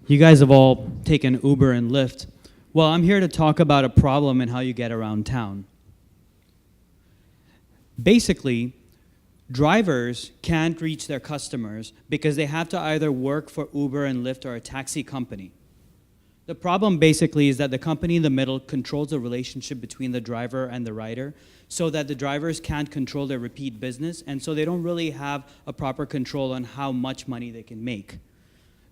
You guys have all taken Uber and Lyft. Well, I'm here to talk about a problem and how you get around town. Basically, drivers can't reach their customers because they have to either work for Uber and Lyft or a taxi company. The problem basically is that the company in the middle controls the relationship between the driver and the rider so that the drivers can't control their repeat business, and so they don't really have a proper control on how much money they can make.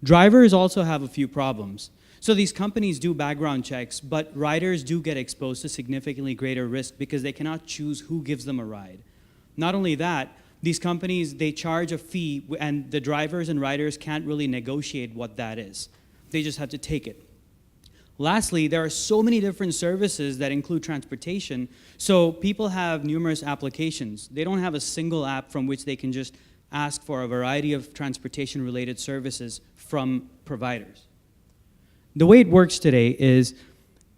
Drivers also have a few problems. So these companies do background checks, but riders do get exposed to significantly greater risk because they cannot choose who gives them a ride. Not only that, these companies, they charge a fee, and the drivers and riders can't really negotiate what that is. They just have to take it. Lastly, there are so many different services that include transportation, so people have numerous applications. They don't have a single app from which they can just ask for a variety of transportation-related services from providers. The way it works today is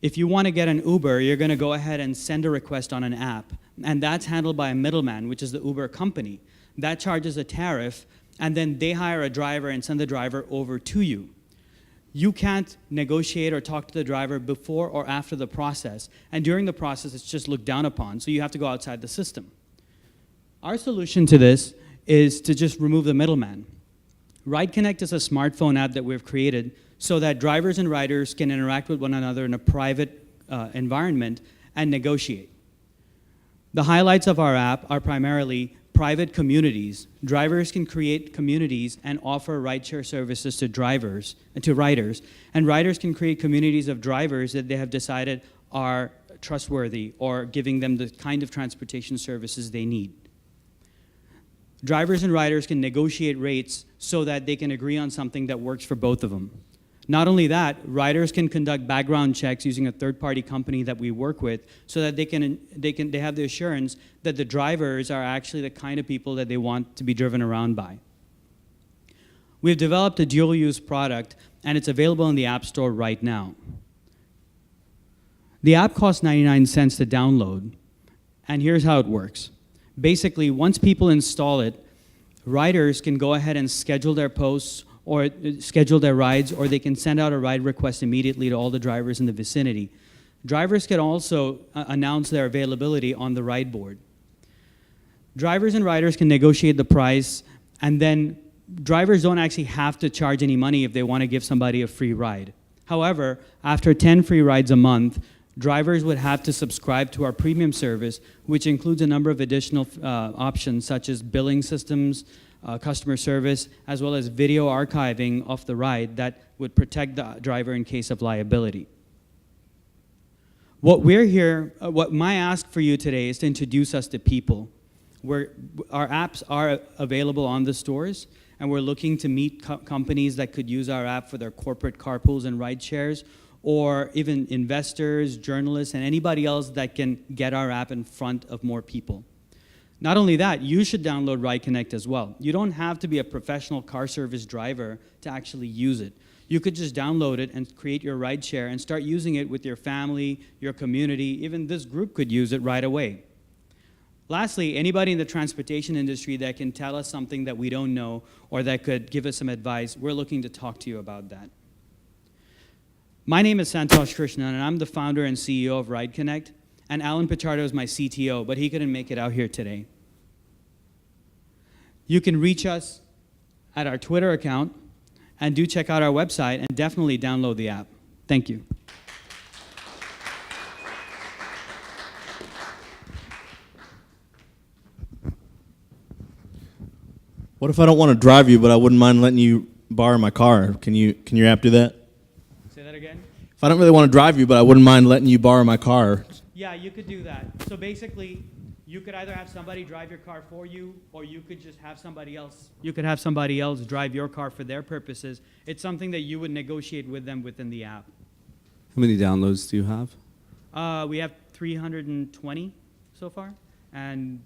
if you want to get an Uber, you're going to go ahead and send a request on an app, and that's handled by a middleman, which is the Uber company. That charges a tariff, and then they hire a driver and send the driver over to you. You can't negotiate or talk to the driver before or after the process, and during the process, it's just looked down upon, so you have to go outside the system. Our solution to this is to just remove the middleman. RideConnect is a smartphone app that we've created so that drivers and riders can interact with one another in a private environment and negotiate. The highlights of our app are primarily private communities. Drivers can create communities and offer rideshare services to drivers and to riders, and riders can create communities of drivers that they have decided are trustworthy or giving them the kind of transportation services they need. Drivers and riders can negotiate rates so that they can agree on something that works for both of them. Not only that, riders can conduct background checks using a third-party company that we work with so that they have the assurance that the drivers are actually the kind of people that they want to be driven around by. We've developed a dual-use product, and it's available in the App Store right now. The app costs 99 cents to download, and here's how it works. Basically, once people install it, riders can go ahead and schedule their posts or schedule their rides, or they can send out a ride request immediately to all the drivers in the vicinity. Drivers can also announce their availability on the ride board. Drivers and riders can negotiate the price, and then drivers don't actually have to charge any money if they want to give somebody a free ride. However, after 10 free rides a month, drivers would have to subscribe to our premium service, which includes a number of additional options such as billing systems, customer service, as well as video archiving of the ride that would protect the driver in case of liability. What my ask for you today is to introduce us to people. Our apps are available on the stores, and we're looking to meet companies that could use our app for their corporate carpools and ride shares, or even investors, journalists, and anybody else that can get our app in front of more people. Not only that, you should download RideConnect as well. You don't have to be a professional car service driver to actually use it. You could just download it and create your rideshare and start using it with your family, your community. Even this group could use it right away. Lastly, anybody in the transportation industry that can tell us something that we don't know or that could give us some advice, we're looking to talk to you about that. My name is Santosh Krishnan, and I'm the founder and CEO of RideConnect. And Alan Pichardo is my CTO, but he couldn't make it out here today. You can reach us at our Twitter account, and do check out our website, and definitely download the app. Thank you. What if I don't want to drive you, but I wouldn't mind letting you borrow my car? Can your app do that? Say that again? If I don't really want to drive you, but I wouldn't mind letting you borrow my car. Yeah, you could do that. So basically, you could either have somebody drive your car for you, or you could just have somebody else. You could have somebody else drive your car for their purposes. It's something that you would negotiate with them within the app. How many downloads do you have? We have 320 so far, and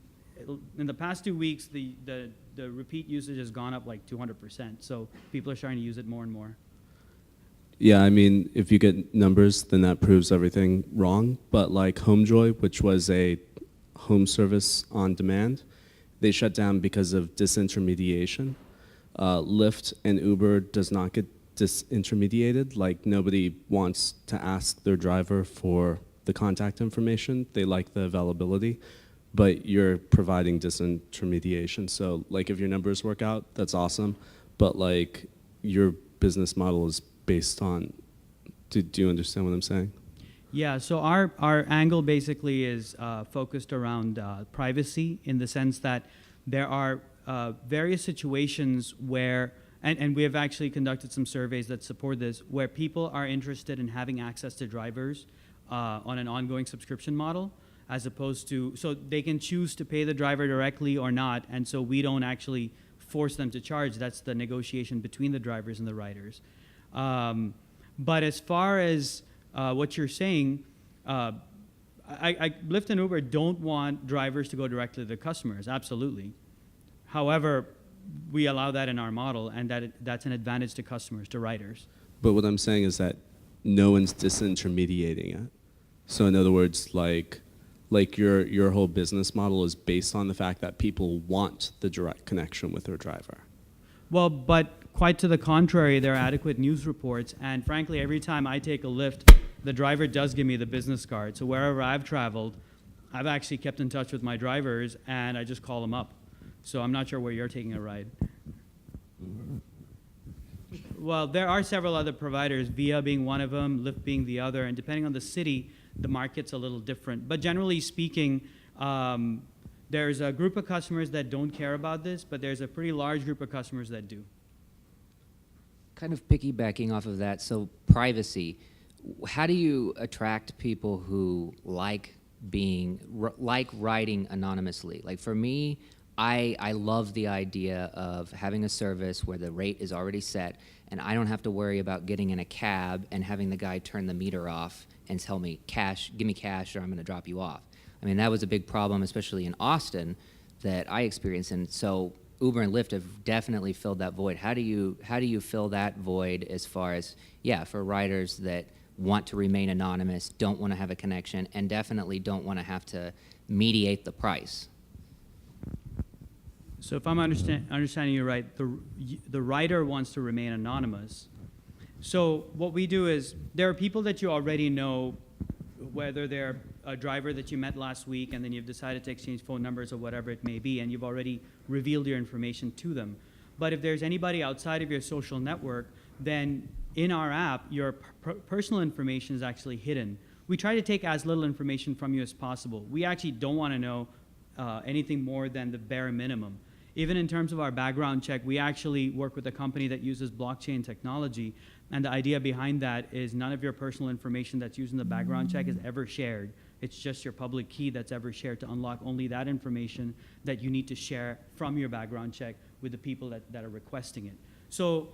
in the past 2 weeks, the repeat usage has gone up like 200%. So people are starting to use it more and more. Yeah, I mean, if you get numbers, then that proves everything wrong. But like HomeJoy, which was a home service on demand, they shut down because of disintermediation. Lyft and Uber does not get disintermediated. Like nobody wants to ask their driver for the contact information. They like the availability, but you're providing disintermediation. So like if your numbers work out, that's awesome, but like your business model is based on, do you understand what I'm saying? Yeah, so our angle basically is focused around privacy, in the sense that there are various situations where, and we have actually conducted some surveys that support this, where people are interested in having access to drivers on an ongoing subscription model, as opposed to, so they can choose to pay the driver directly or not, and so we don't actually force them to charge. That's the negotiation between the drivers and the riders. But as far as what you're saying, Lyft and Uber don't want drivers to go directly to the customers, absolutely. However, we allow that in our model, and that's an advantage to customers, to riders. But what I'm saying is that no one's disintermediating it. So in other words, like your whole business model is based on the fact that people want the direct connection with their driver. Well, but quite to the contrary, there are adequate news reports, and frankly, every time I take a Lyft, the driver does give me the business card. So wherever I've traveled, I've actually kept in touch with my drivers, and I just call them up. So I'm not sure where you're taking a ride. Well, there are several other providers, Via being one of them, Lyft being the other, and depending on the city, the market's a little different. But generally speaking, there's a group of customers that don't care about this, but there's a pretty large group of customers that do. Kind of piggybacking off of that, so privacy. How do you attract people who like riding anonymously? Like for me, I love the idea of having a service where the rate is already set, and I don't have to worry about getting in a cab and having the guy turn the meter off and tell me give me cash, or I'm going to drop you off. I mean, that was a big problem, especially in Austin, that I experienced, and so Uber and Lyft have definitely filled that void. How do you fill that void as far as, yeah, for riders that want to remain anonymous, don't want to have a connection, and definitely don't want to have to mediate the price? So if I'm understanding you right, the rider wants to remain anonymous. So what we do is, there are people that you already know, whether they're a driver that you met last week and then you've decided to exchange phone numbers or whatever it may be, and you've already revealed your information to them. But if there's anybody outside of your social network, then in our app, your personal information is actually hidden. We try to take as little information from you as possible. We actually don't want to know anything more than the bare minimum. Even in terms of our background check, we actually work with a company that uses blockchain technology, and the idea behind that is none of your personal information that's used in the background check is ever shared. It's just your public key that's ever shared to unlock only that information that you need to share from your background check with the people that are requesting it. So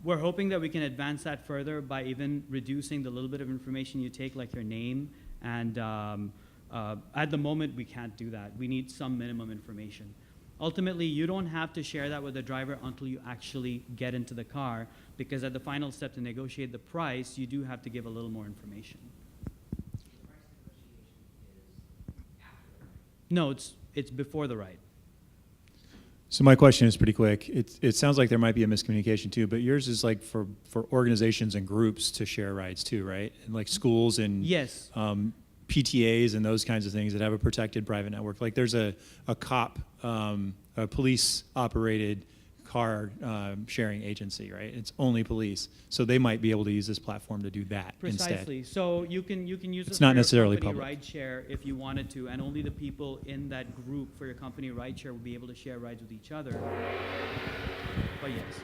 we're hoping that we can advance that further by even reducing the little bit of information you take, like your name, and at the moment we can't do that. We need some minimum information. Ultimately, you don't have to share that with the driver until you actually get into the car, because at the final step to negotiate the price, you do have to give a little more information. No, it's before the ride. So my question is pretty quick. It sounds like there might be a miscommunication too, but yours is like for organizations and groups to share rides too, right? And like schools and Yes. PTAs and those kinds of things that have a protected private network. Like there's a cop, a police operated car sharing agency, right? It's only police, so they might be able to use this platform to do that Precisely. instead. So you can use It's it not for necessarily your company public. ride share if you wanted to, and only the people in that group for your company ride share will be able to share rides with each other. But yes.